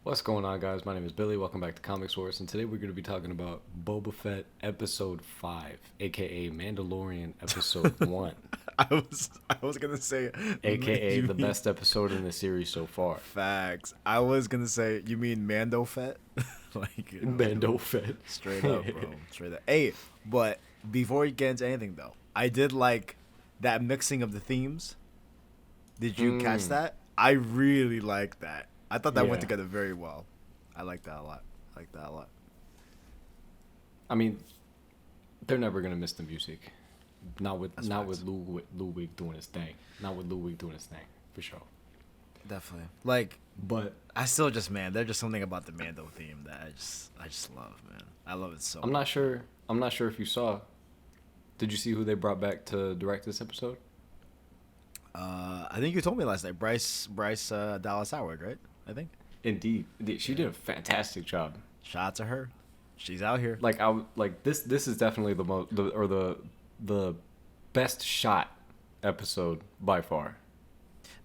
What's going on, guys? My name is Billy. Welcome back to Comic Source, and today we're going to be talking about Boba Fett Episode 5, aka Mandalorian Episode 1, I was gonna say, aka you the mean best episode in the series so far. facts. I was gonna say, you mean Mando Fett? Mando Fett. Straight up, bro. Straight up. Hey, but before we get into anything though, I did like that mixing of the themes. Did you catch that? I really like that. I thought that went Yeah. together very well. I like that a lot. I mean, they're never going to miss the music. Not with That's not facts. with Ludwig doing his thing. Not with Ludwig doing his thing, for sure. Definitely. Like, But I still just there's just something about the Mando theme that I just love, man. I love it so I'm not sure if you saw. Did you see who they brought back to direct this episode? I think you told me last night, Bryce Dallas Howard, right? I think. Indeed. She did a fantastic job. Shout out to her. She's out here. This is definitely the best shot episode by far.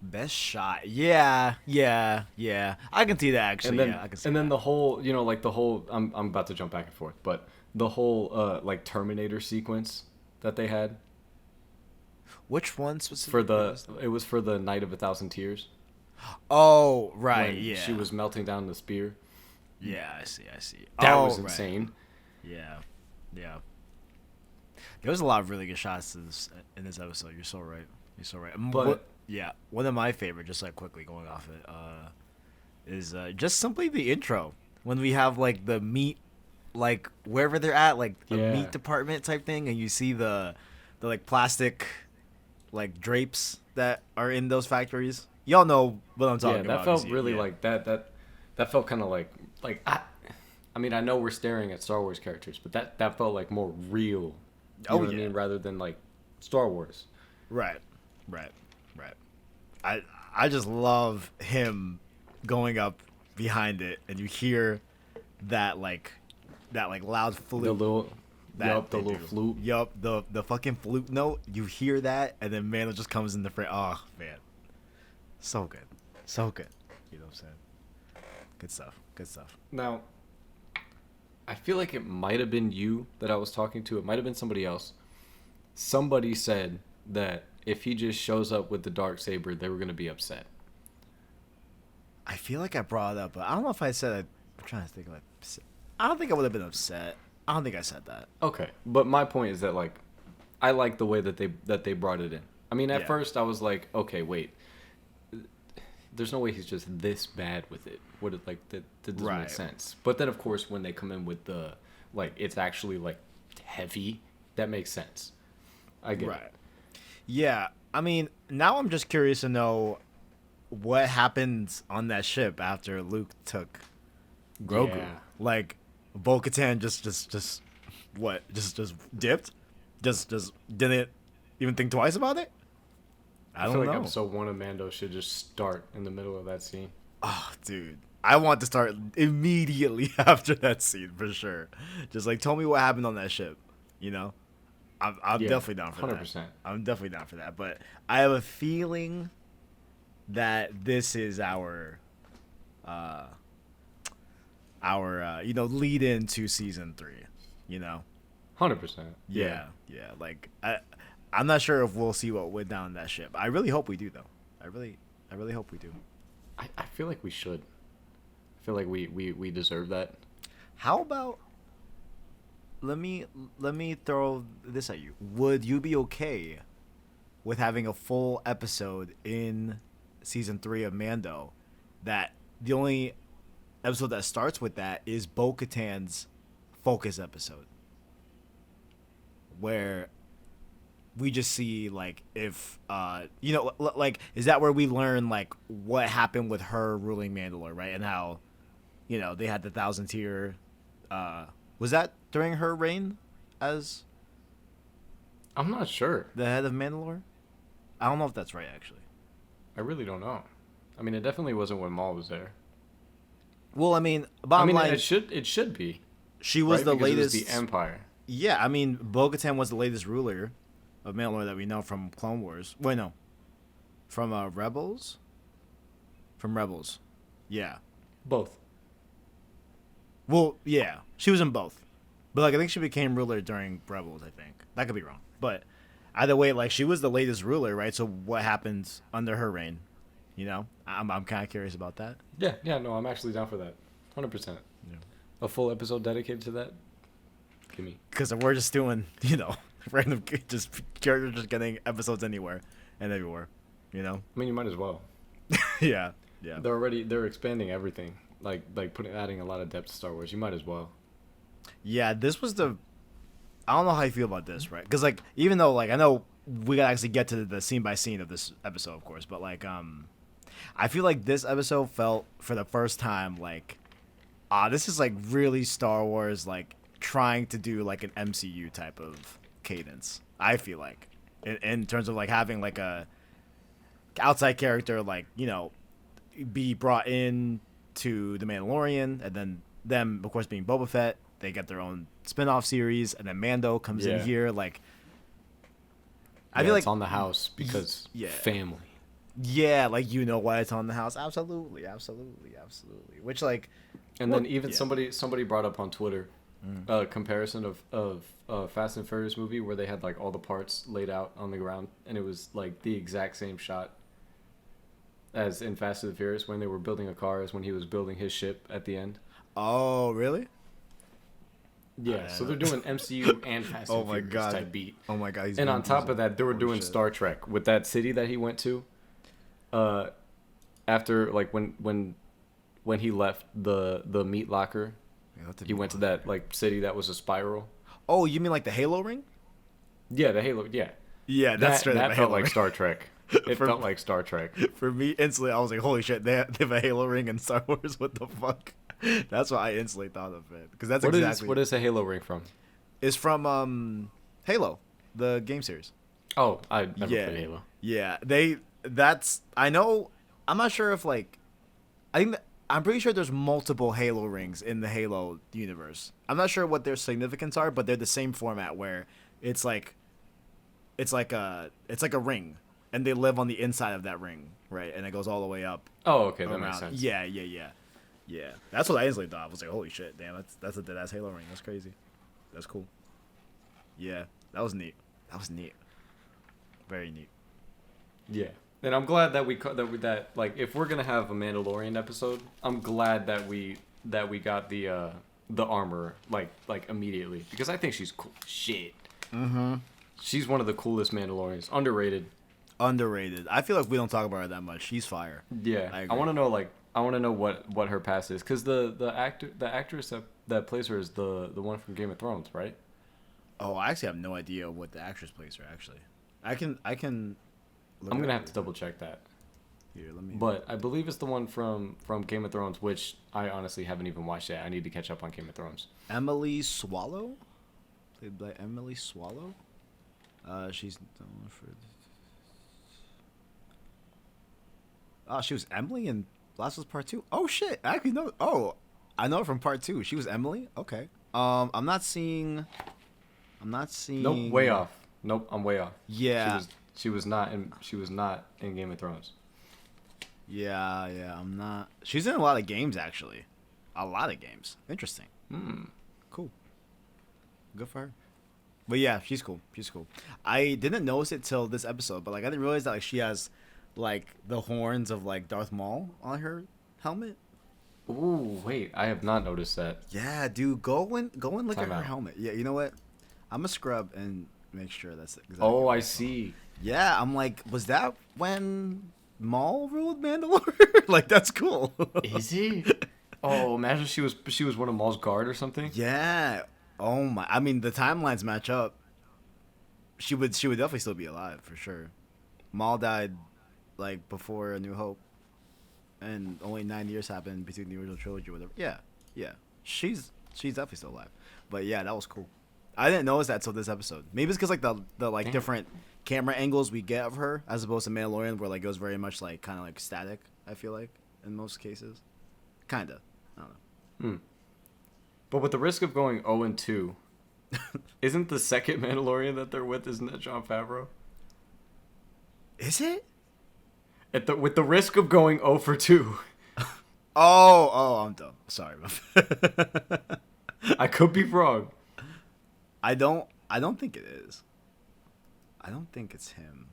Best shot. Yeah. I can see that actually. And then yeah, I can see and then that. the whole, the whole I'm about to jump back and forth, but the whole Terminator sequence that they had Which one specifically? it was for the Night of a Thousand Tears. Oh, right, When yeah. she was melting down the spear. Yeah, I see. That Oh, was right. insane. Yeah. There was a lot of really good shots in this episode. You're so right. But Yeah, one of my favorite, just like quickly going off it, is just simply the intro when we have like the meat, like wherever they're at, like the Yeah. meat department type thing, and you see the like plastic, like drapes that are in those factories. Y'all know what I'm talking about. that felt obviously. really Yeah. like that felt kind of like I mean, I know we're staring at Star Wars characters, but that felt like more real. You Oh, know what I yeah. mean, rather than like Star Wars. Right. I just love him going up behind it, and you hear that loud flute. The little that the they little do. flute. Yup, the fucking flute note. You hear that, and then Mando just comes in the frame. Oh man, so good. You know what I'm saying? Good stuff. Now, I feel like it might have been you that I was talking to. It might have been somebody else. Somebody said that if he just shows up with the dark saber, they were going to be upset. I feel like I brought it up, but I don't know if I said it. I'm trying to think like. I don't think I would have been upset. I don't think I said that. Okay, but my point is that like I like the way that they brought it in. I mean, at Yeah. first I was like, okay, wait. There's no way he's just this bad with it. What it like that doesn't Right. make sense. But then of course when they come in with the like it's actually like heavy, that makes sense. I get it. Yeah, I mean, now I'm just curious to know what happened on that ship after Luke took Grogu. Yeah. Like, Bo-Katan just dipped, just didn't even think twice about it. I I don't feel like know. episode 1 of Mando should just start in the middle of that scene. Oh, dude, I want to start immediately after that scene for sure. Just like tell me what happened on that ship, you know. I'm Yeah, definitely down for 100%. that. I'm definitely down for that. But I have a feeling that this is our lead into season 3. You know. 100%. Yeah. Like I'm not sure if we'll see what went down in that ship. I really hope we do though. I really hope we do. I feel like we should. I feel like we deserve that. How about let me throw this at you. Would you be okay with having a full episode in season 3 of Mando that the only episode that starts with that is Bo-Katan's focus episode? Where we just see like if like is that where we learn like what happened with her ruling Mandalore, right? And how they had the 1,000-tier was that during her reign as I'm not sure. the head of Mandalore? I don't know if that's right actually. I really don't know. I mean, it definitely wasn't when Maul was there. Well, I mean, bottom line, it should be. she was right? the Because it was latest the Empire. Yeah, I mean, Bo-Katan was the latest ruler of Mandalore that we know from Clone Wars. Wait, no. From Rebels? From Rebels. Yeah. Both. Well, yeah, she was in both, but like I think she became ruler during Rebels. I think that could be wrong, but either way, like she was the latest ruler, right? So what happens under her reign? You know, I'm kind of curious about that. Yeah, yeah, no, I'm actually down for that. 100%. Yeah. A full episode dedicated to that? Give me. Because we're just doing, random, just characters just getting episodes anywhere and everywhere, you know? I mean, you might as well. Yeah, yeah. They're expanding everything. Adding a lot of depth to Star Wars. You might as well. Yeah, this was I don't know how you feel about this, right? Because, like, even though, like, I know we gotta actually get to the scene by scene of this episode, of course, but, like, I feel like this episode felt, for the first time, like, this is, like, really Star Wars, like, trying to do, like, an MCU type of cadence, I feel like. In terms of, like, having, like, a outside character, like, be brought in to the Mandalorian, and then them, of course, being Boba Fett, they get their own spin-off series, and then Mando comes in here, like, I feel like it's on the house because family. Yeah, like, why it's on the house. Absolutely. Which, like, and then even somebody brought up on Twitter a comparison of Fast and Furious movie where they had like all the parts laid out on the ground, and it was like the exact same shot as in Fast and Furious when they were building a car as when he was building his ship at the end. Oh, really? Yeah, so they're doing MCU and Fast and Furious type beat. Oh my god! And on top of that, they were doing Star Trek with that city that he went to. After like when he left the meat locker, he went to that like city that was a spiral. Oh, you mean like the Halo ring? Yeah, the Halo. Yeah. Yeah, that's that felt like Star Trek. It felt like Star Trek. For me, instantly, I was like, "Holy shit! They have a Halo ring in Star Wars. What the fuck?" That's what I instantly thought of it, because that's exactly what is a Halo ring from? It's from Halo, the game series. Oh, I never played Halo. Yeah, I know. I'm not sure if like, I'm pretty sure there's multiple Halo rings in the Halo universe. I'm not sure what their significance are, but they're the same format where it's like a ring, and they live on the inside of that ring, right? And it goes all the way up. Oh, okay, that makes sense. Yeah. That's what I instantly thought. I was like, holy shit, damn, that's a dead-ass Halo ring. That's crazy. That's cool. Yeah, that was neat. Very neat. Yeah. And I'm glad that like if we're gonna have a Mandalorian episode, I'm glad that we got the armor like immediately, because I think she's cool as shit. Mm-hmm. She's one of the coolest Mandalorians. Underrated. I feel like we don't talk about her that much. She's fire. Yeah. I want to know what her past is, because the actress that plays her is the one from Game of Thrones, right? Oh, I actually have no idea what the actress plays her. Actually, I can. I'm gonna have to double check that. Here, let me. But I believe it's the one from Game of Thrones, which I honestly haven't even watched yet. I need to catch up on Game of Thrones. Emily Swallow, played by Emily Swallow. She's known for. Oh, she was Emily in Last of Us Part 2. Oh shit! I actually know. Oh, I know her from Part 2. She was Emily. Okay. I'm not seeing. Nope, way off. Nope, I'm way off. Yeah. She was not in Game of Thrones. Yeah, I'm not. She's in a lot of games, actually. A lot of games. Interesting. Cool. Good for her. But yeah, she's cool. I didn't notice it till this episode, but like I didn't realize that like she has like the horns of like Darth Maul on her helmet. Ooh, wait, I have not noticed that. Yeah, dude, go and look Time at her out. helmet. Yeah, you know what? I'm gonna scrub and make sure that's exactly. Oh, what I I saw. see. Yeah, I'm like, was that when Maul ruled Mandalore? Like, that's cool. Is he? Oh, imagine she was one of Maul's guard or something. Yeah. Oh my. I mean, the timelines match up. She would definitely still be alive for sure. Maul died like before A New Hope, and only 9 years happened between the original trilogy or whatever. Yeah. She's definitely still alive. But yeah, that was cool. I didn't notice that till this episode. Maybe it's because like the like different camera angles we get of her as opposed to Mandalorian, where like it was very much like kind of like static. I feel like in most cases, kinda. I don't know. But with the risk of going 0-2, isn't the second Mandalorian that they're with, isn't that Jon Favreau? Is it? With the risk of going 0-2, Oh, I'm dumb. Sorry. I could be wrong. I don't think it is. I don't think it's him.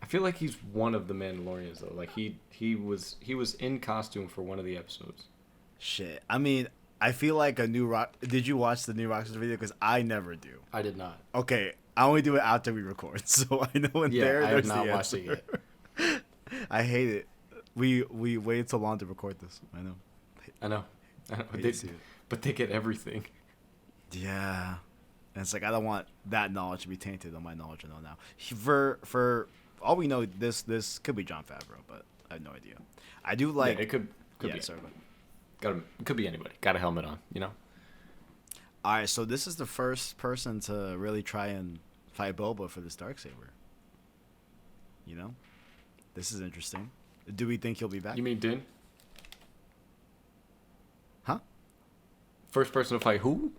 I feel like he's one of the Mandalorians though. Like he was in costume for one of the episodes. Shit. I mean, I feel like a new rock. Did you watch the new Rockstars video? Because I never do. I did not. Okay, I only do it after we record, so I know I have not watched it yet. I hate it. We waited so long to record this. I know. But they get everything. Yeah. And it's like I don't want that knowledge to be tainted on my knowledge I know now. For all we know, this could be Jon Favreau, but I have no idea. I do like it could be. Sorry, It could be anybody. Got a helmet on, you know. All right, so this is the first person to really try and fight Boba for this Darksaber. You know, this is interesting. Do we think he'll be back? You mean Din? Huh? First person to fight who?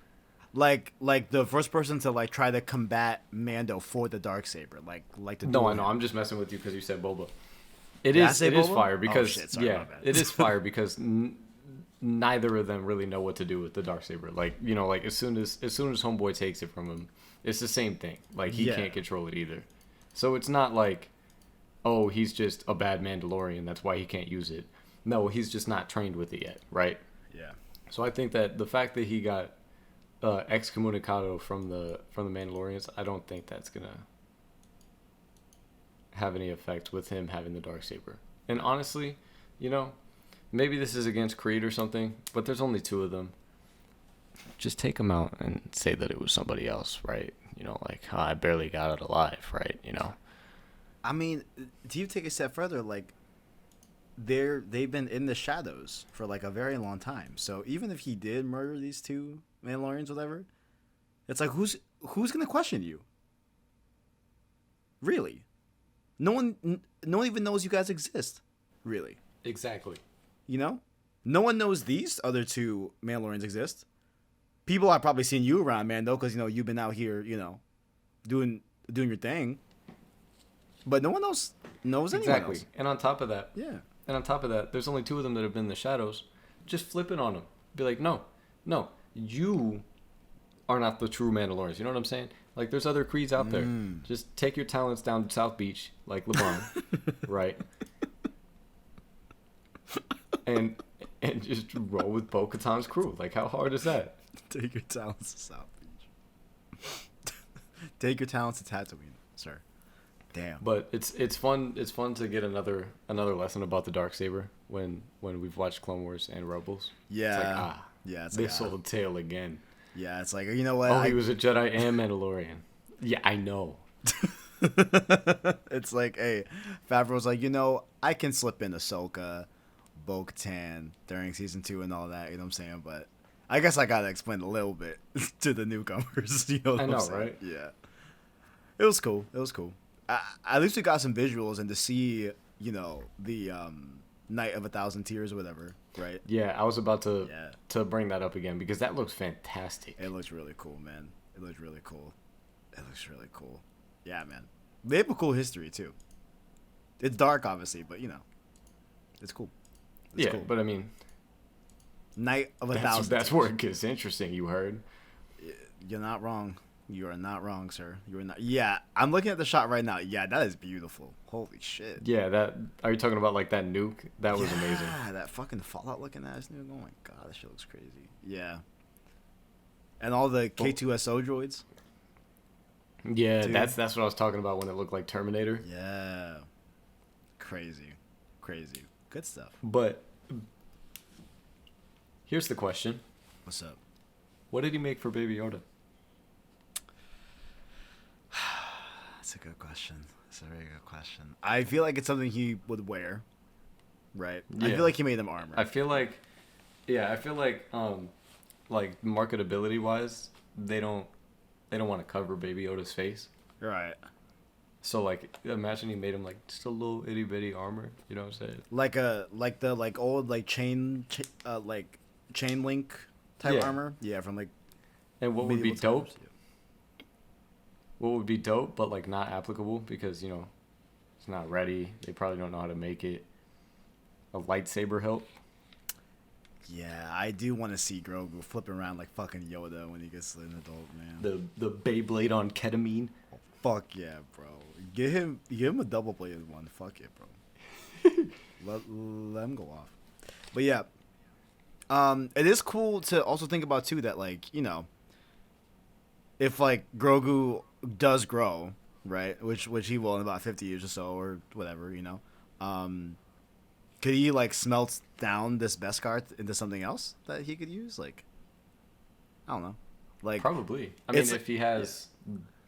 Like the first person to like try to combat Mando for the Darksaber, like the. No, I know. I'm just messing with you because you said Boba. It is fire because it is fire because neither of them really know what to do with the Darksaber. Like like as soon as Homeboy takes it from him, it's the same thing. Like he can't control it either. So it's not like, oh, he's just a bad Mandalorian, that's why he can't use it. No, he's just not trained with it yet, right? Yeah. So I think that the fact that he got excommunicado from the Mandalorians, I don't think that's gonna have any effect with him having the Darksaber. And honestly, maybe this is against Creed or something, but there's only 2 of them. Just take them out and say that it was somebody else, right? Like, oh, I barely got out alive, right? I mean, do you take a step further? Like, they've been in the shadows for like a very long time. So even if he did murder these 2 Mandalorians, whatever, it's like who's gonna question you? Really, no one even knows you guys exist. Really, Exactly. No one knows these other 2 Mandalorians exist. People have probably seen you around, man, though, because you've been out here, doing your thing. But no one else knows anyone else. And on top of that, there's only 2 of them that have been in the shadows. Just flip it on them. Be like, no, you are not the true Mandalorians. You know what I'm saying? Like, there's other creeds out there. Just take your talents down to South Beach, like LeBron, right? And just roll with Bo-Katan's crew. Like, how hard is that? Take your talents to South Beach. Take your talents to Tatooine, sir. Damn. But it's fun. It's fun to get another lesson about the Darksaber when we've watched Clone Wars and Rebels. Yeah. It's this old tale again. Yeah, it's like, you know what? Oh, he was a Jedi and Mandalorian. Yeah, I know. It's like, hey, Favreau's like, I can slip in Ahsoka, Bo-Katan during season 2 and all that. You know what I'm saying? But I guess I gotta explain a little bit to the newcomers. You know what I'm saying? Right? Yeah. It was cool. At least we got some visuals and to see, the Night of 1,000 Tears or whatever, right? Yeah, I was about to bring that up again because that looks fantastic. It looks really cool, man. It looks really cool. Yeah, man. They have a cool history, too. It's dark, obviously, but, it's cool. It's cool. But I mean... Night of 1,000 That's where it gets interesting, you heard? You're not wrong. You are not wrong, sir. You are not. Yeah, I'm looking at the shot right now. Yeah, that is beautiful. Holy shit. Yeah, are you talking about like that nuke? That was amazing. Yeah, that fucking Fallout looking ass nuke. Oh my god, that shit looks crazy. Yeah. And all the K2SO droids. Yeah, dude. That's what I was talking about when it looked like Terminator. Yeah. Crazy. Good stuff. But here's the question. What's up? What did he make for Baby Yoda? That's a good question. That's a very good question. I feel like it's something he would wear, right? Yeah. I feel like he made them armor. I feel like like marketability wise, they don't want to cover Baby Yoda's face. Right. So like, imagine he made him like just a little itty bitty armor. You know what I'm saying? Like the old chain link type armor. Yeah, from like. And what would be dope? Yeah. What would be dope, but like not applicable because it's not ready. They probably don't know how to make it. A lightsaber hilt. Yeah, I do want to see Grogu flipping around like fucking Yoda when he gets an adult, man. The Beyblade on ketamine. Fuck yeah, bro. Give him a double bladed one. Fuck it, bro. let him go off. But yeah, it is cool to also think about too that like if like Grogu does grow, right, which he will in about 50 years or so or whatever, could he like smelt down this Beskar into something else that he could use? Like, I don't know. Like probably. I mean, if he has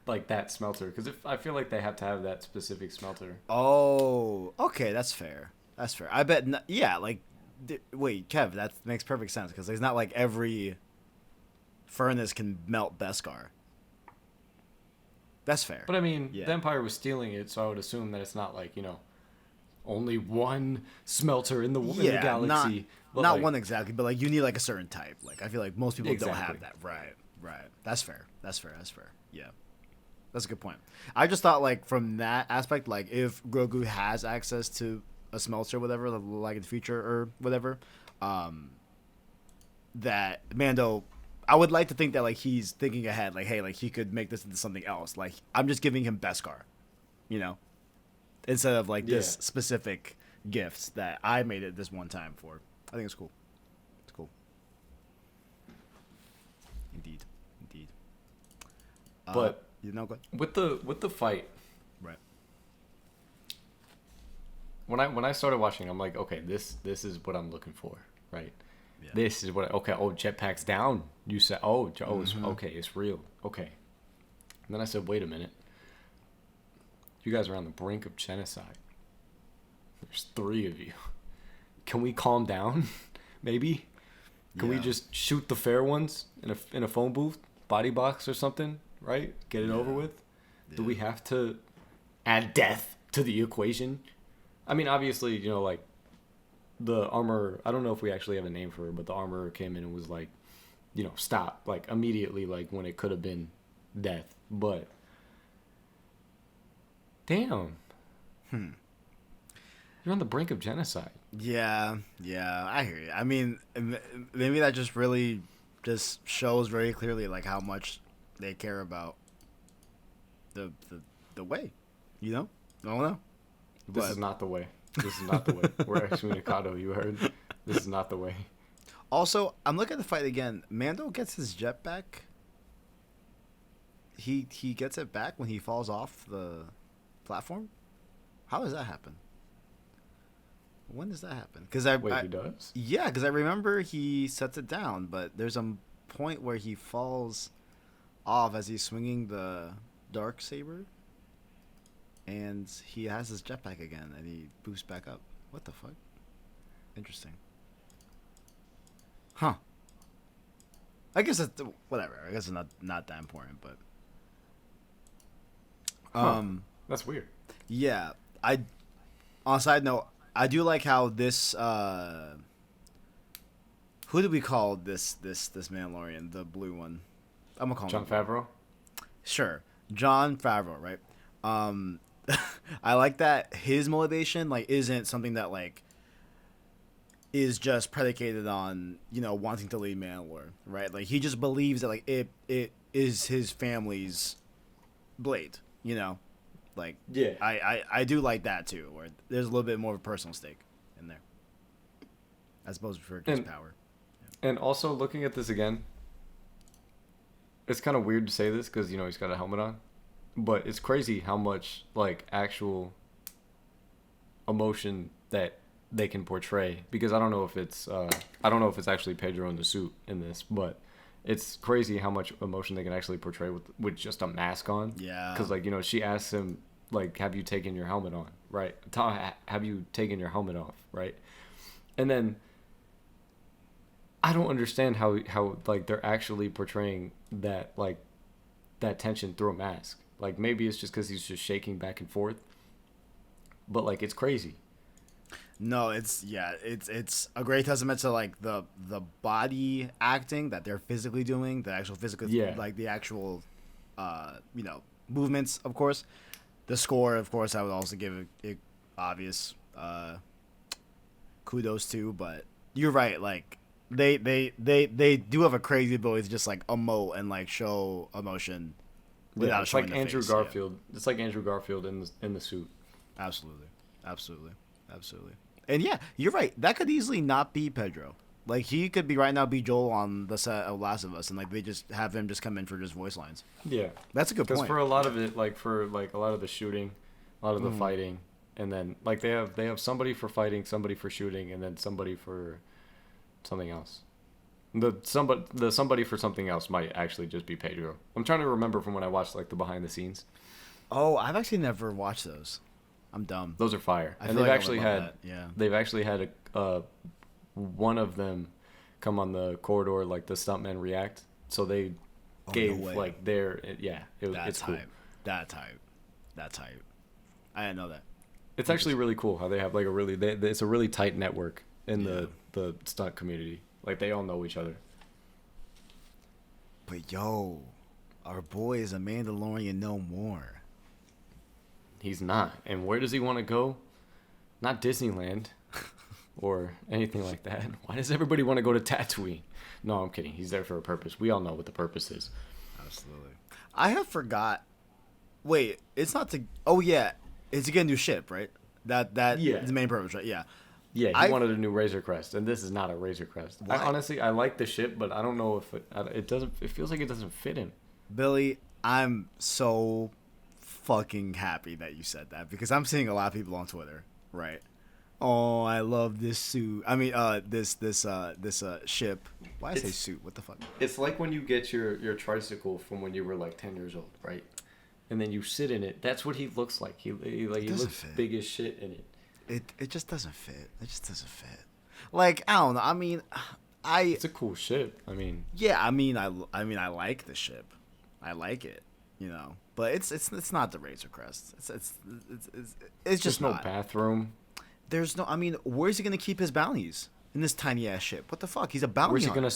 like that smelter, because I feel like they have to have that specific smelter. Oh, okay, that's fair. That's fair. I bet. Yeah, like, wait, Kev, that makes perfect sense because it's not like every furnace can melt Beskar. That's fair. But I mean, the Empire was stealing it, so I would assume that it's not like only one smelter in the galaxy. Not like, one exactly, but like you need like a certain type. Like I feel like most people don't have that. Right. That's fair. Yeah, that's a good point. I just thought like from that aspect, like if Grogu has access to a smelter, whatever, like in the future or whatever, that Mando. I would like to think that like he's thinking ahead, like hey, like he could make this into something else. Like I'm just giving him Beskar, instead of like this specific gift that I made it this one time for. I think it's cool. It's cool. Indeed. But go ahead. with the fight, right? When I started watching, I'm like, okay, this is what I'm looking for, right? Yeah. This is what jetpack's down. You said, it's okay, it's real, okay. And then I said, wait a minute. You guys are on the brink of genocide. There's 3 of you. Can we calm down? Maybe? Can we just shoot the fair ones in a phone booth, body box or something, right? Get it over with? Yeah. Do we have to add death to the equation? I mean, obviously, like the armor, I don't know if we actually have a name for it, but the armor came in and was like, stop, like immediately, like when it could have been death. But damn. You're on the brink of genocide. Yeah, I hear you. I mean, maybe that just really just shows very clearly like how much they care about the way, I don't know. This is not the way. We're excommunicado, you heard? This is not the way. Also, I'm looking at the fight again. Mando gets his jet back. He gets it back when he falls off the platform? How does that happen? When does that happen? He does? Yeah, because I remember he sets it down, but there's a point where he falls off as he's swinging the dark saber, and he has his jetpack again, and he boosts back up. What the fuck? Interesting. Huh. I guess it's whatever. I guess it's not that important, but that's weird. Yeah, on a side note, I do like how this who do we call this Mandalorian, the blue one? I'm gonna call him Jon Favreau. Sure, Jon Favreau, right? I like that his motivation like isn't something that like is just predicated on wanting to lead Mandalore, right? Like he just believes that like it is his family's blade, Like yeah, I do like that too, where there's a little bit more of a personal stake in there, as opposed to his power. Yeah. And also looking at this again, it's kind of weird to say this because he's got a helmet on, but it's crazy how much like actual emotion that they can portray. Because I don't know if it's actually Pedro in the suit in this, but it's crazy how much emotion they can actually portray with just a mask on. Yeah. Because like she asks him like, "Have you taken your helmet on?" Right? Have you taken your helmet off? Right? And then I don't understand how like they're actually portraying that like that tension through a mask. Like maybe it's just because he's just shaking back and forth, but like it's crazy. No, it's a great testament to like the body acting that they're physically doing, the actual physical, like the actual, movements. Of course, the score. Of course, I would also give it obvious kudos to. But you're right. Like they do have a crazy ability to just like emote and like show emotion without it's showing like the Andrew face. Garfield. Yeah. It's like Andrew Garfield in the suit. Absolutely. And yeah, you're right. That could easily not be Pedro. Like he could be right now be Joel on the set of Last of Us, and like they just have him just come in for just voice lines. Yeah, that's a good point. Because for a lot of it, like for like a lot of the shooting, a lot of the fighting, and then like they have somebody for fighting, somebody for shooting, and then somebody for something else. The somebody for something else might actually just be Pedro. I'm trying to remember from when I watched like the behind the scenes. Oh, I've actually never watched those. I'm dumb. Those are fire. I And feel they've like actually had they've actually had one of them come on the corridor like the stuntmen react. So they gave like their it's cool. That type. I didn't know that. It's actually really cool how they have like it's a really tight network in the stunt community. Like they all know each other. But yo, our boy is a Mandalorian no more. He's not. And where does he want to go? Not Disneyland or anything like that. Why does everybody want to go to Tatooine? No, I'm kidding. He's there for a purpose. We all know what the purpose is. Absolutely. I have forgot. Wait, it's not to. Oh yeah, it's to get a new ship, right? That is the main purpose, right? Yeah. Yeah, he wanted a new Razor Crest, and this is not a Razor Crest. Honestly, I like the ship, but I don't know if it doesn't. It feels like it doesn't fit him. Billy, I'm so fucking happy that you said that because I'm seeing a lot of people on Twitter, right? Oh, I love this suit. I mean, this ship. Why I say suit? What the fuck? It's like when you get your tricycle from when you were like 10 years old, right? And then you sit in it. That's what he looks like. He looks big as shit in it. It just doesn't fit. It just doesn't fit. Like I don't know. I mean, it's a cool ship. I mean, yeah. I mean, I like the ship. I like it. You know, but it's not the Razor Crest. It's just no bathroom. There's no. I mean, where's he gonna keep his bounties in this tiny ass ship? What the fuck? He's a bounty. Where's he gonna?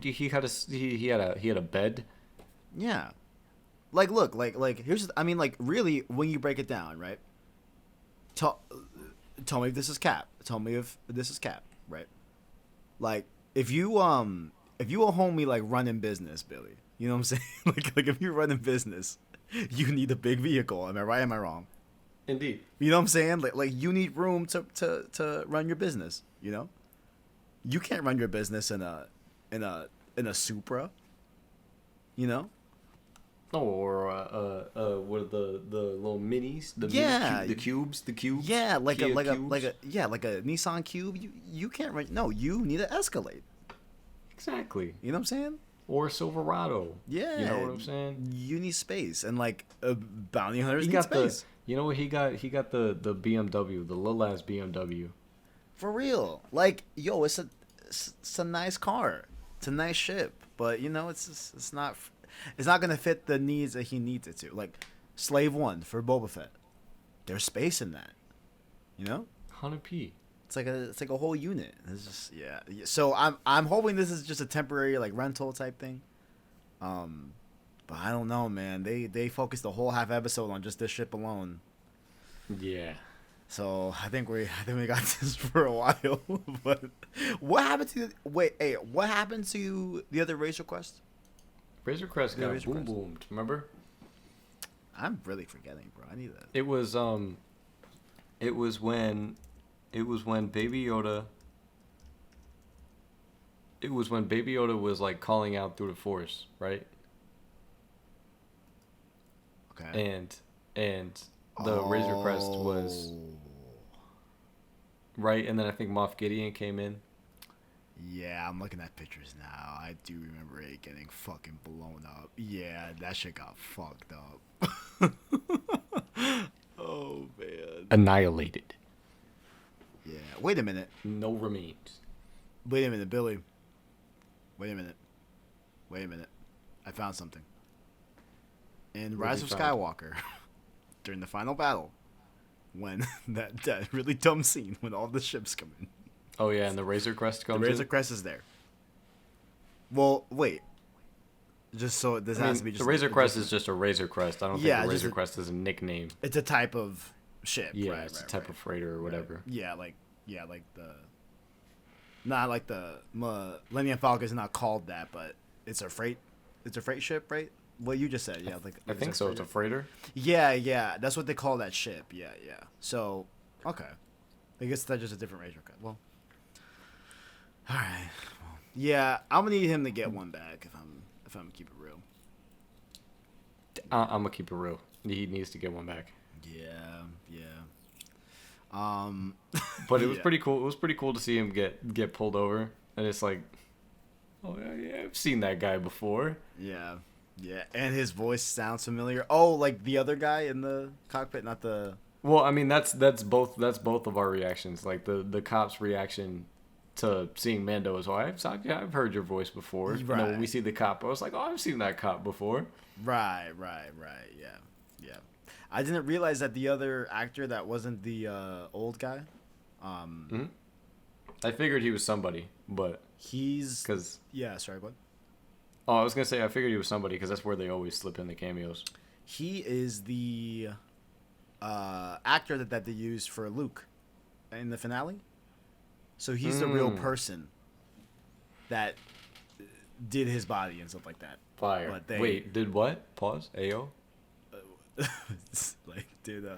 He had a bed. Yeah, like look, like here's. I mean, like really, when you break it down, right? Tell me if this is Cap. Tell me if this is Cap, right? Like if you a homie like running business, Billy. You know what I'm saying? like if you're running business, you need a big vehicle. Am I right? Am I wrong? Indeed. You know what I'm saying? Like you need room to run your business. You know, you can't run your business in a Supra. You know. Oh, or what are the little minis? The cubes. Yeah, like a Nissan Cube. You can't run. No, you need an Escalade. Exactly. You know what I'm saying? Or Silverado. Yeah. You know what I'm saying? You need space, and like bounty hunters need space. You know what he got? He got the BMW, the little ass BMW. For real, like yo, it's a nice car. It's a nice ship, but you know it's not gonna fit the needs that he needs it to. Like Slave 1 for Boba Fett, there's space in that. You know, 100p. It's like a whole unit. It's just yeah. So I'm hoping this is just a temporary like rental type thing. But I don't know, man. They focused the whole half episode on just this ship alone. Yeah. So I think we got this for a while. But what happened to what happened to the other Razor Quest? Razor Crest got boomed. Remember? I'm really forgetting, bro. I need that. It was when Baby Yoda. It was when Baby Yoda was like calling out through the Force, right? Okay. And the Razor Crest was right, and then I think Moff Gideon came in. Yeah, I'm looking at pictures now. I do remember it getting fucking blown up. Yeah, that shit got fucked up. Oh man. Annihilated. Yeah. Wait a minute. No remains. Wait a minute, Billy. Wait a minute. I found something. In Rise of Skywalker, during the final battle, when that really dumb scene when all the ships come in. Oh yeah, and the Razor Crest comes in? The Razor Crest is there. Well, wait. Just so this has to be just... The Razor Crest is just a Razor Crest. I don't think the Razor Crest is a nickname. It's a type of ship. Yeah, it's a type of freighter or whatever. Yeah, like the Not like the Millennium Falcon is not called that, but it's a freight. It's a freight ship, right? What you just said, yeah. Like I think so. It's a freighter. Yeah. That's what they call that ship. Yeah. So, okay. I guess that's just a different racial cut. Well, all right. Well, yeah, I'm gonna need him to get one back if I'm gonna keep it real. I'm gonna keep it real. He needs to get one back. Yeah. But it was pretty cool. It was pretty cool to see him get pulled over, and it's like, oh yeah, I've seen that guy before. Yeah, and his voice sounds familiar. Oh, like the other guy in the cockpit, not the. Well, I mean that's both of our reactions. Like the cop's reaction to seeing Mando is, I've heard your voice before. Right. You know, when we see the cop, I was like, oh, I've seen that cop before. Right. Yeah. I didn't realize that the other actor that wasn't the old guy. I figured he was somebody, but yeah. Sorry, what? Oh, I was gonna say I figured he was somebody because that's where they always slip in the cameos. He is the actor that they used for Luke in the finale. So he's the real person that did his body and stuff like that. Fire. Wait, did what? Pause. Ayo. Like, dude,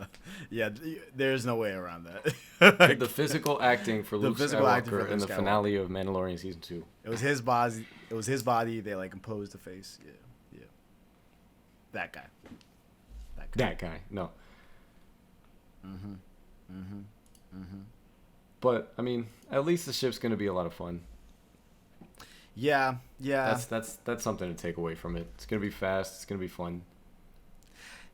yeah, there's no way around that. Like, the physical acting for Luke Skywalker in the finale of Mandalorian season 2. It was his body. It was his body. They like imposed the face. Yeah. That guy. No. But I mean, at least the ship's gonna be a lot of fun. Yeah. That's something to take away from it. It's gonna be fast. It's gonna be fun.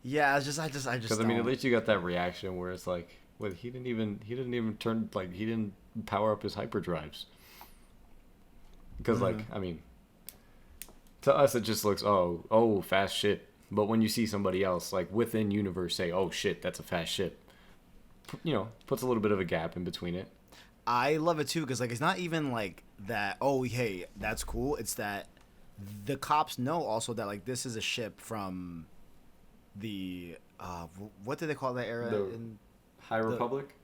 Yeah, I just. Because I mean, at least you got that reaction where it's like, wait, he didn't even turn, like, he didn't power up his hyperdrives. Because like, I mean, to us it just looks oh fast shit. But when you see somebody else like within universe say, oh shit, that's a fast ship, you know, puts a little bit of a gap in between it. I love it too because like it's not even like that. Oh hey, that's cool. It's that the cops know also that like this is a ship from the what did they call that era in High Republic?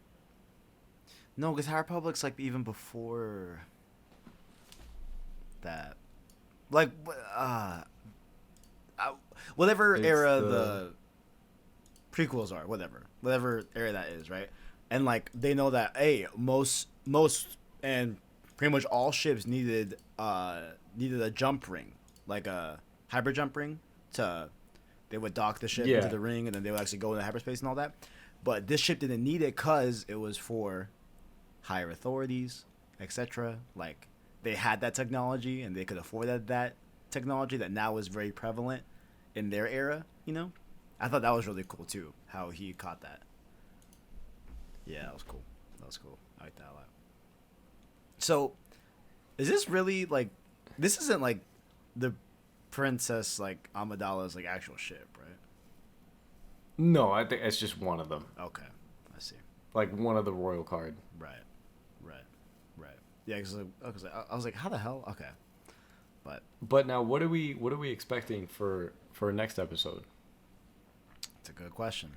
No, because High Republic's like even before that, like whatever era the prequels are, whatever era that is, right? And like they know that most and pretty much all ships needed a jump ring, like a hyper jump ring they would dock the ship into the ring and then they would actually go into hyperspace and all that. But this ship didn't need it because it was for higher authorities, etc. Like they had that technology and they could afford that technology that now is very prevalent in their era, you know? I thought that was really cool too, how he caught that. Yeah, that was cool. I like that a lot. So, is this really like this isn't like the Princess like Amidala's like actual ship, right? No, I think it's just one of them. Okay, I see. Like one of the royal card. Right. Yeah, because I was like, how the hell? Okay, but now what are we expecting for next episode? It's a good question.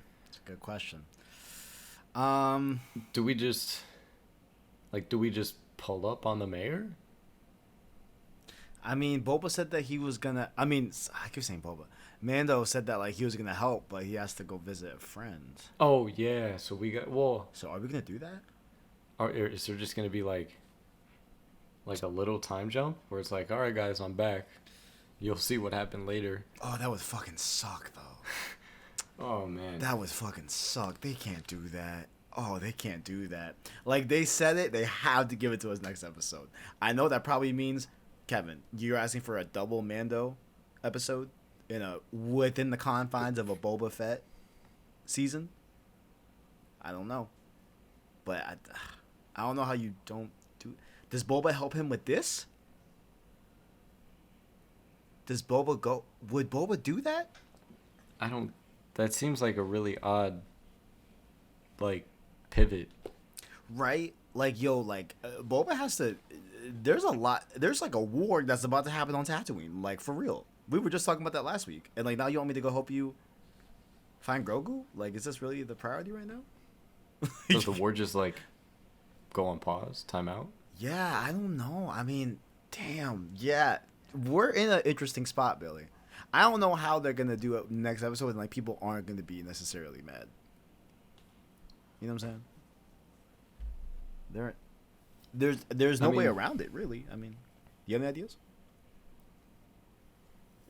Do we just pull up on the mayor? I mean, Boba said that he was gonna. I mean, I keep saying Boba. Mando said that like he was gonna help, but he has to go visit a friend. Oh yeah, so we got So are we gonna do that? Or is there just gonna be like a little time jump where it's like, all right guys, I'm back. You'll see what happened later. Oh, that would fucking suck though. Oh man, that would fucking suck. They can't do that. Oh, they can't do that. Like they said it, they have to give it to us next episode. I know that probably means, Kevin, you're asking for a double Mando episode within the confines of a Boba Fett season. I don't know, but I don't know how you don't do. Does Boba help him with this? Does Boba go? Would Boba do that? I don't. That seems like a really odd, like, pivot. Right? Like, Boba has to... There's a lot... There's, like, a war that's about to happen on Tatooine. Like, for real. We were just talking about that last week. And, like, now you want me to go help you find Grogu? Like, is this really the priority right now? Does the war just, like, go on pause? Time out? Yeah, I don't know. I mean, damn. Yeah, we're in an interesting spot, Billy. I don't know how they're gonna do it next episode, and like people aren't gonna be necessarily mad. You know what I'm saying? There, there's no way around it, really. I mean, you have any ideas?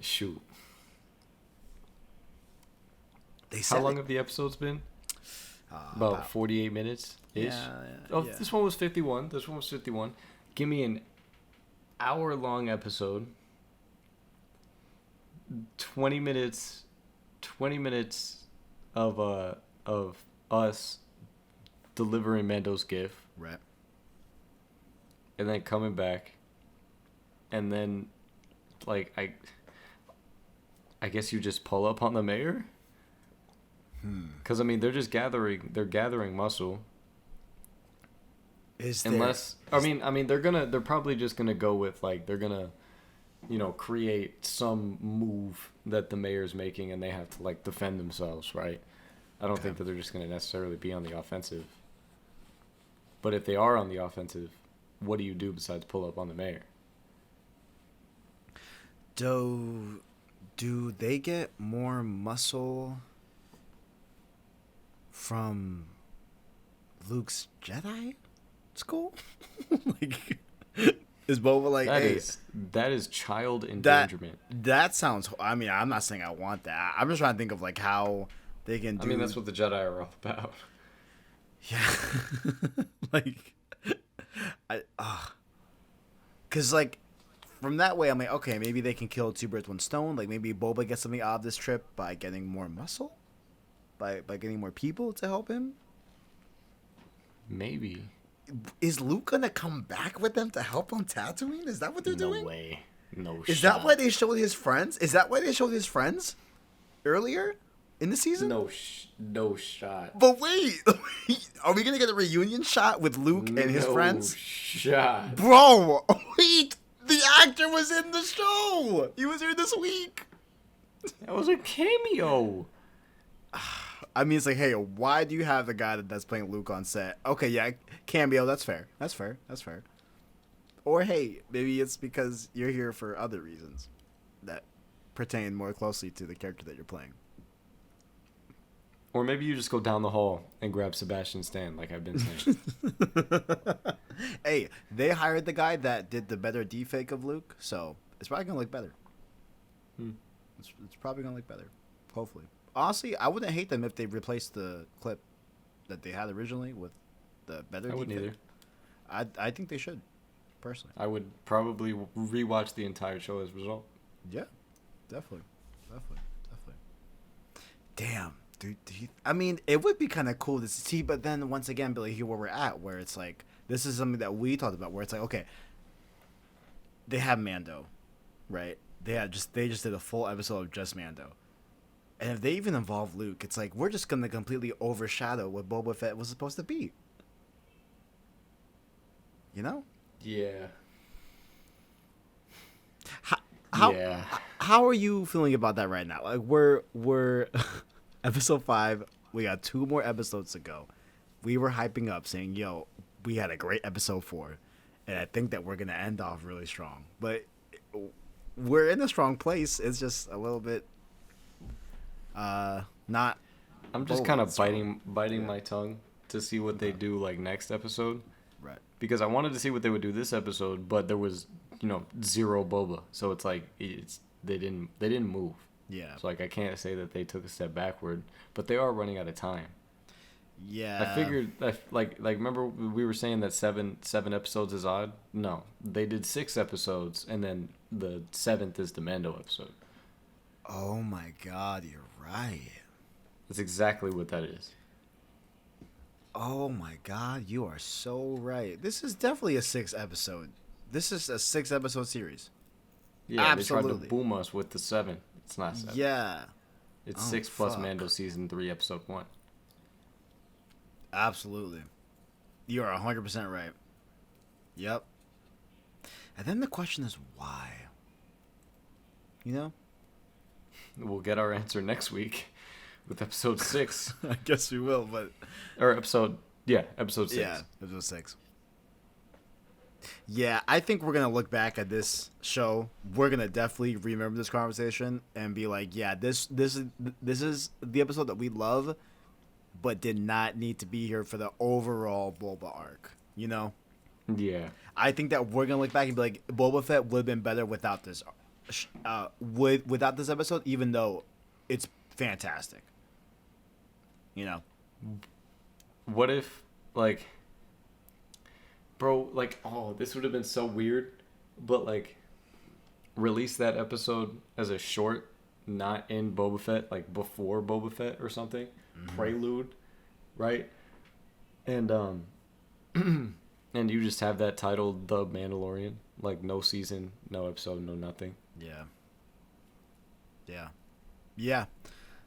Shoot. How long have the episodes been? About 48 minutes ish. Yeah. This one was 51. This one was 51. Give me an hour-long episode. 20 minutes. 20 minutes of us delivering Mando's gift. Right. And then coming back. And then, like, I guess you just pull up on the mayor. Because I mean, they're just gathering muscle. They're probably just gonna go with like they're gonna, create some move that the mayor's making, and they have to like defend themselves, right? I don't think that they're just gonna necessarily be on the offensive. But if they are on the offensive, what do you do besides pull up on the mayor? Do they get more muscle from Luke's Jedi school? Like, is Boba like, that is child endangerment. That sounds. I mean, I'm not saying I want that. I'm just trying to think of like how they can do. I mean, that's what the Jedi are all about. Yeah, like, because like from that way, I'm like, okay, maybe they can kill two birds, one stone. Like maybe Boba gets something out of this trip by getting more muscle. By getting more people to help him? Maybe. Is Luke gonna come back with them to help on Tatooine? Is that what they're doing? No way. No shot. Is that why they showed his friends? Is that why they showed his friends earlier in the season? No shot. But wait, are we gonna get a reunion shot with Luke and his friends? No shot. Bro, wait, the actor was in the show. He was here this week. That was a cameo. I mean, it's like, hey, why do you have the guy that's playing Luke on set? Okay, yeah, cameo, that's fair. That's fair. Or, hey, maybe it's because you're here for other reasons that pertain more closely to the character that you're playing. Or maybe you just go down the hall and grab Sebastian Stan, like I've been saying. Hey, they hired the guy that did the better deepfake of Luke, so it's probably going to look better. It's probably going to look better, hopefully. Honestly, I wouldn't hate them if they replaced the clip that they had originally with the better. I wouldn't either. I think they should, personally. I would probably rewatch the entire show as a result. Yeah, definitely. Damn, dude. I mean, it would be kind of cool to see, but then once again, Billy, here where we're at, where it's like this is something that we talked about, where it's like, okay, they have Mando, right? They just did a full episode of just Mando. And if they even involve Luke, it's like we're just gonna completely overshadow what Boba Fett was supposed to be. You know? Yeah. How are you feeling about that right now? Like we're episode 5. We got 2 more episodes to go. We were hyping up, saying, "Yo, we had a great episode 4," and I think that we're gonna end off really strong. But we're in a strong place. It's just a little bit. Not. I'm just kind of biting my tongue to see what they do like next episode. Right. Because I wanted to see what they would do this episode, but there was, zero Boba. So it's like they didn't move. Yeah. So like I can't say that they took a step backward, but they are running out of time. Yeah. I figured like remember we were saying that seven episodes is odd? No. They did 6 episodes and then the 7th is the Mando episode. Oh my God, you're right. That's exactly what that is. Oh my God, you are so right. This is definitely a 6 episode. This is a 6 episode series. Yeah, absolutely. They tried to boom us with the 7. It's not 7. Yeah. It's 6 plus Mando season 3 episode 1. Absolutely. You are 100% right. Yep. And then the question is why? You know? We'll get our answer next week with episode 6. I guess we will, but... Or episode 6. Yeah, episode 6. Yeah, I think we're gonna look back at this show. We're gonna definitely remember this conversation and be like, yeah, this is the episode that we love, but did not need to be here for the overall Boba arc. You know, Yeah. I think that we're gonna look back and be like, Boba Fett would have been better without this, without this episode, even though it's fantastic. You know, What if, like, bro, like, oh, this would have been so weird, but, like, release that episode as a short, not in Boba Fett, like, before Boba Fett or something, prelude, right? And, and you just have that titled The Mandalorian, like, no season, no episode, no nothing. yeah.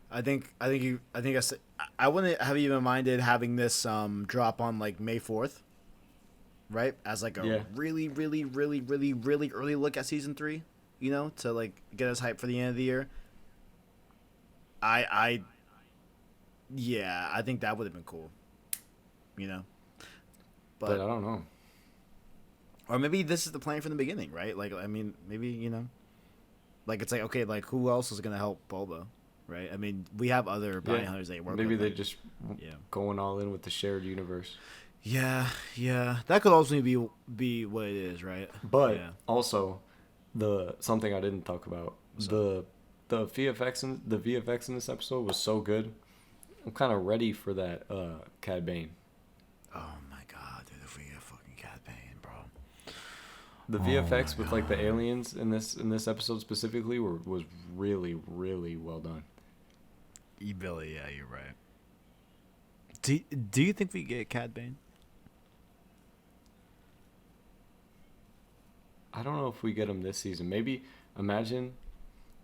I think I wouldn't have even minded having this drop on like May 4th, right? As like a really, really, really, really, really early look at season 3, you know, to like get us hyped for the end of the year. I think that would have been cool, you know. But I don't know. Or maybe this is the plan from the beginning, right? Like, I mean, maybe, you know, like it's like, okay, like who else is gonna help Boba, right? I mean, we have other bounty hunters they work with. Maybe they just going all in with the shared universe. Yeah, that could also be what it is, right? But also, something I didn't talk about, the VFX in this episode was so good. I'm kind of ready for that Cad Bane. Oh my god, dude, if we get fucking Cad Bane, bro. The VFX with like the aliens in this episode specifically was really, really well done. Billy, yeah, you're right. Do you think we get Cad Bane? I don't know if we get him this season. Maybe imagine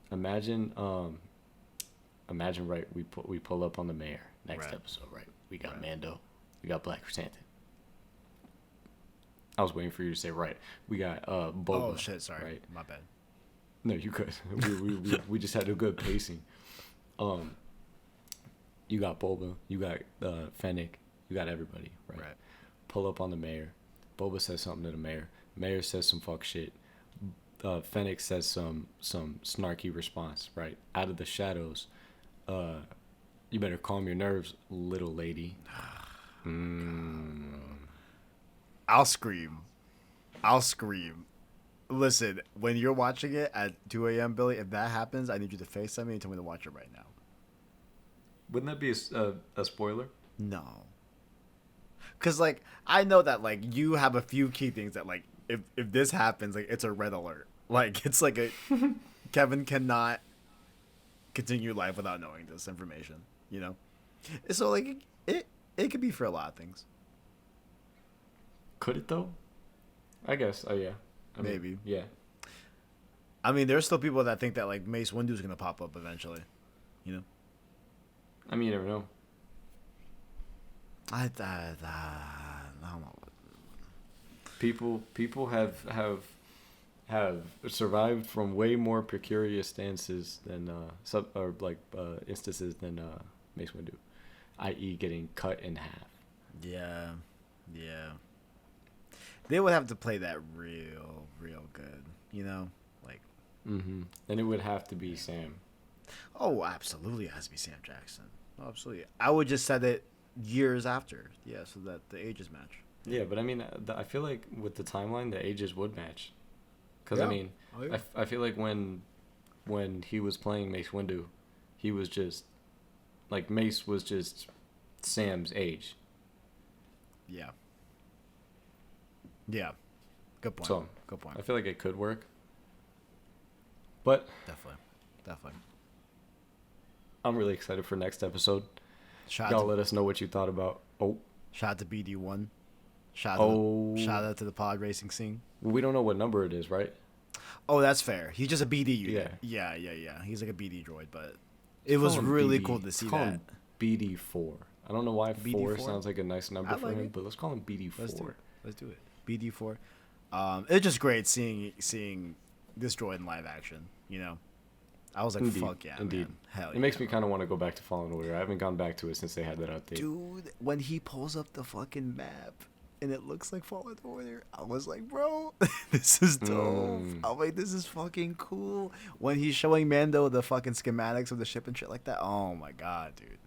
right, we pull up on the mayor next episode, right? We got Mando, we we got Black Chrysanthemum. I was waiting for you to say right. We got Boba. Oh shit! Sorry, right? My bad. No, you could. we just had a good pacing. You got Boba. You got Fennec. You got everybody. Right. Pull up on the mayor. Boba says something to the mayor. Mayor says some fuck shit. Fennec says some snarky response. Right. Out of the shadows. You better calm your nerves, little lady. I'll scream. Listen, when you're watching it at 2 a.m., Billy, if that happens, I need you to FaceTime me and tell me to watch it right now. Wouldn't that be a spoiler? No. Because, like, I know that, like, you have a few key things that, like, if this happens, like, it's a red alert. Like, it's like a... Kevin cannot continue life without knowing this information, you know? So, like, it could be for a lot of things. Could it, though? I guess. Oh, yeah. Maybe. Yeah. I mean, there's still people that think that, like, Mace Windu's going to pop up eventually, you know? I mean, you never know. I don't know. People have survived from way more precarious stances than instances than Mace Windu, i.e., getting cut in half. Yeah. They would have to play that real good, you know, like. Mm-hmm. And it would have to be Sam. Oh, absolutely, it has to be Sam Jackson. Oh, absolutely. I would just set it years after, so that the ages match. Yeah, but I mean, I feel like with the timeline, the ages would match. Because I mean, I feel like when he was playing Mace Windu, he was just like Mace was just Sam's age. Yeah. Good point. So, good point. I feel like it could work. But definitely. I'm really excited for next episode. Y'all let us know what you thought about. Shout out to BD1. Shout out to the pod racing scene. We don't know what number it is, right? Oh, that's fair. He's just a BD unit. Yeah. He's like a BD droid, but it was really cool to see that. BD4. I don't know why BD4 4 sounds like a nice number for him, but let's call him BD4. Let's do it. BD4. It's just great seeing this droid in live action, you know. I was like, fuck yeah, indeed. Man. Hell yeah. It makes me kind of want to go back to Fallen Order. I haven't gone back to it since they had that update. Dude, when he pulls up the fucking map, and it looks like Fallen Order. I was like, bro, this is dope. I'm like, this is fucking cool. When he's showing Mando the fucking schematics of the ship and shit like that, oh my god, dude.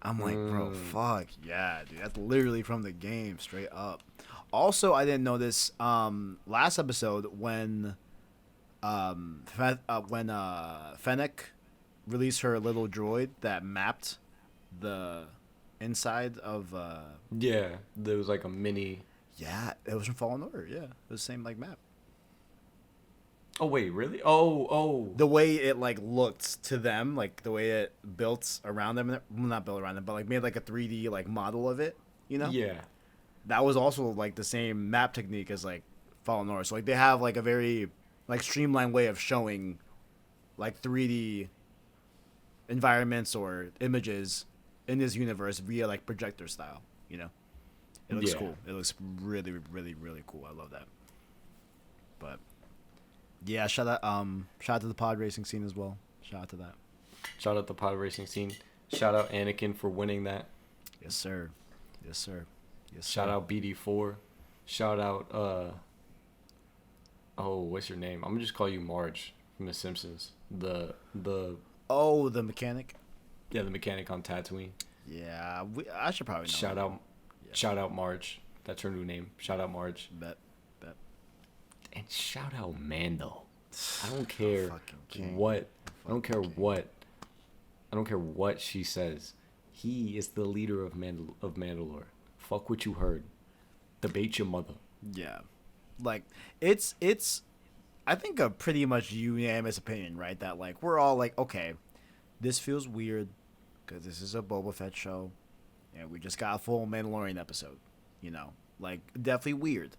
I'm like, bro, fuck yeah, dude. That's literally from the game, straight up. Also, I didn't know this. Last episode when Fennec released her little droid that mapped the inside of Yeah, there was like a mini. Yeah, it was from Fallen Order. Yeah, it was the same like map. Oh wait, really? Oh. The way it like looked to them, like the way it built around them, well, not built around them, but like made like a 3D like model of it. You know? Yeah. That was also like the same map technique as like Fallen Order. So like they have like a very like streamlined way of showing like 3D environments or images in this universe via like projector style. You know? It looks cool. It looks really, really, really cool. I love that. But yeah, shout out to the pod racing scene as well. Shout out to that. Shout out the pod racing scene. Shout out Anakin for winning that. Yes, sir. Yes, sir. Yes, sir. Shout out BD4. Shout out what's your name? I'm gonna just call you Marge from The Simpsons. The mechanic. Yeah, the mechanic on Tatooine. Yeah, I should probably know. Shout out Marge. That's her new name. Shout out Marge. Bet. And shout out Mando. I don't care what. I don't care what she says. He is the leader of Mandalore. Fuck what you heard. Debate your mother. Yeah, like it's I think a pretty much unanimous opinion, right? That like we're all like, okay, this feels weird because this is a Boba Fett show, and we just got a full Mandalorian episode. You know, like definitely weird.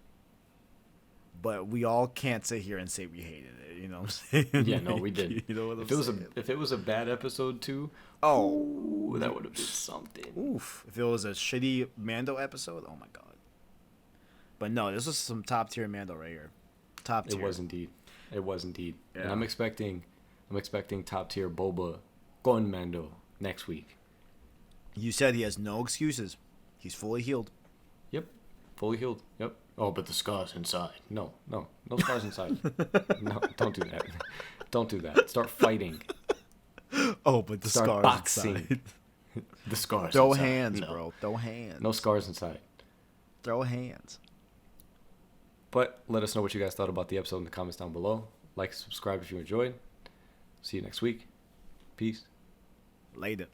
But we all can't sit here and say we hated it. You know what I'm saying? Yeah, no, we did. You know what I'm saying? If it was a bad episode too, that would have been something. Oof. If it was a shitty Mando episode, oh my god. But no, this was some top tier Mando right here. Top tier. It was indeed. Yeah. And I'm expecting top tier Boba con Mando next week. You said he has no excuses. He's fully healed. Yep. Fully healed. Yep. Oh, but the scars inside. No scars inside. No, don't do that. Don't do that. Start fighting. Oh, but the Start scars boxing. inside. The scars Throw inside. hands, No. bro. Throw hands. No scars inside. Throw hands. But let us know what you guys thought about the episode in the comments down below. Like, subscribe if you enjoyed. See you next week. Peace. Later.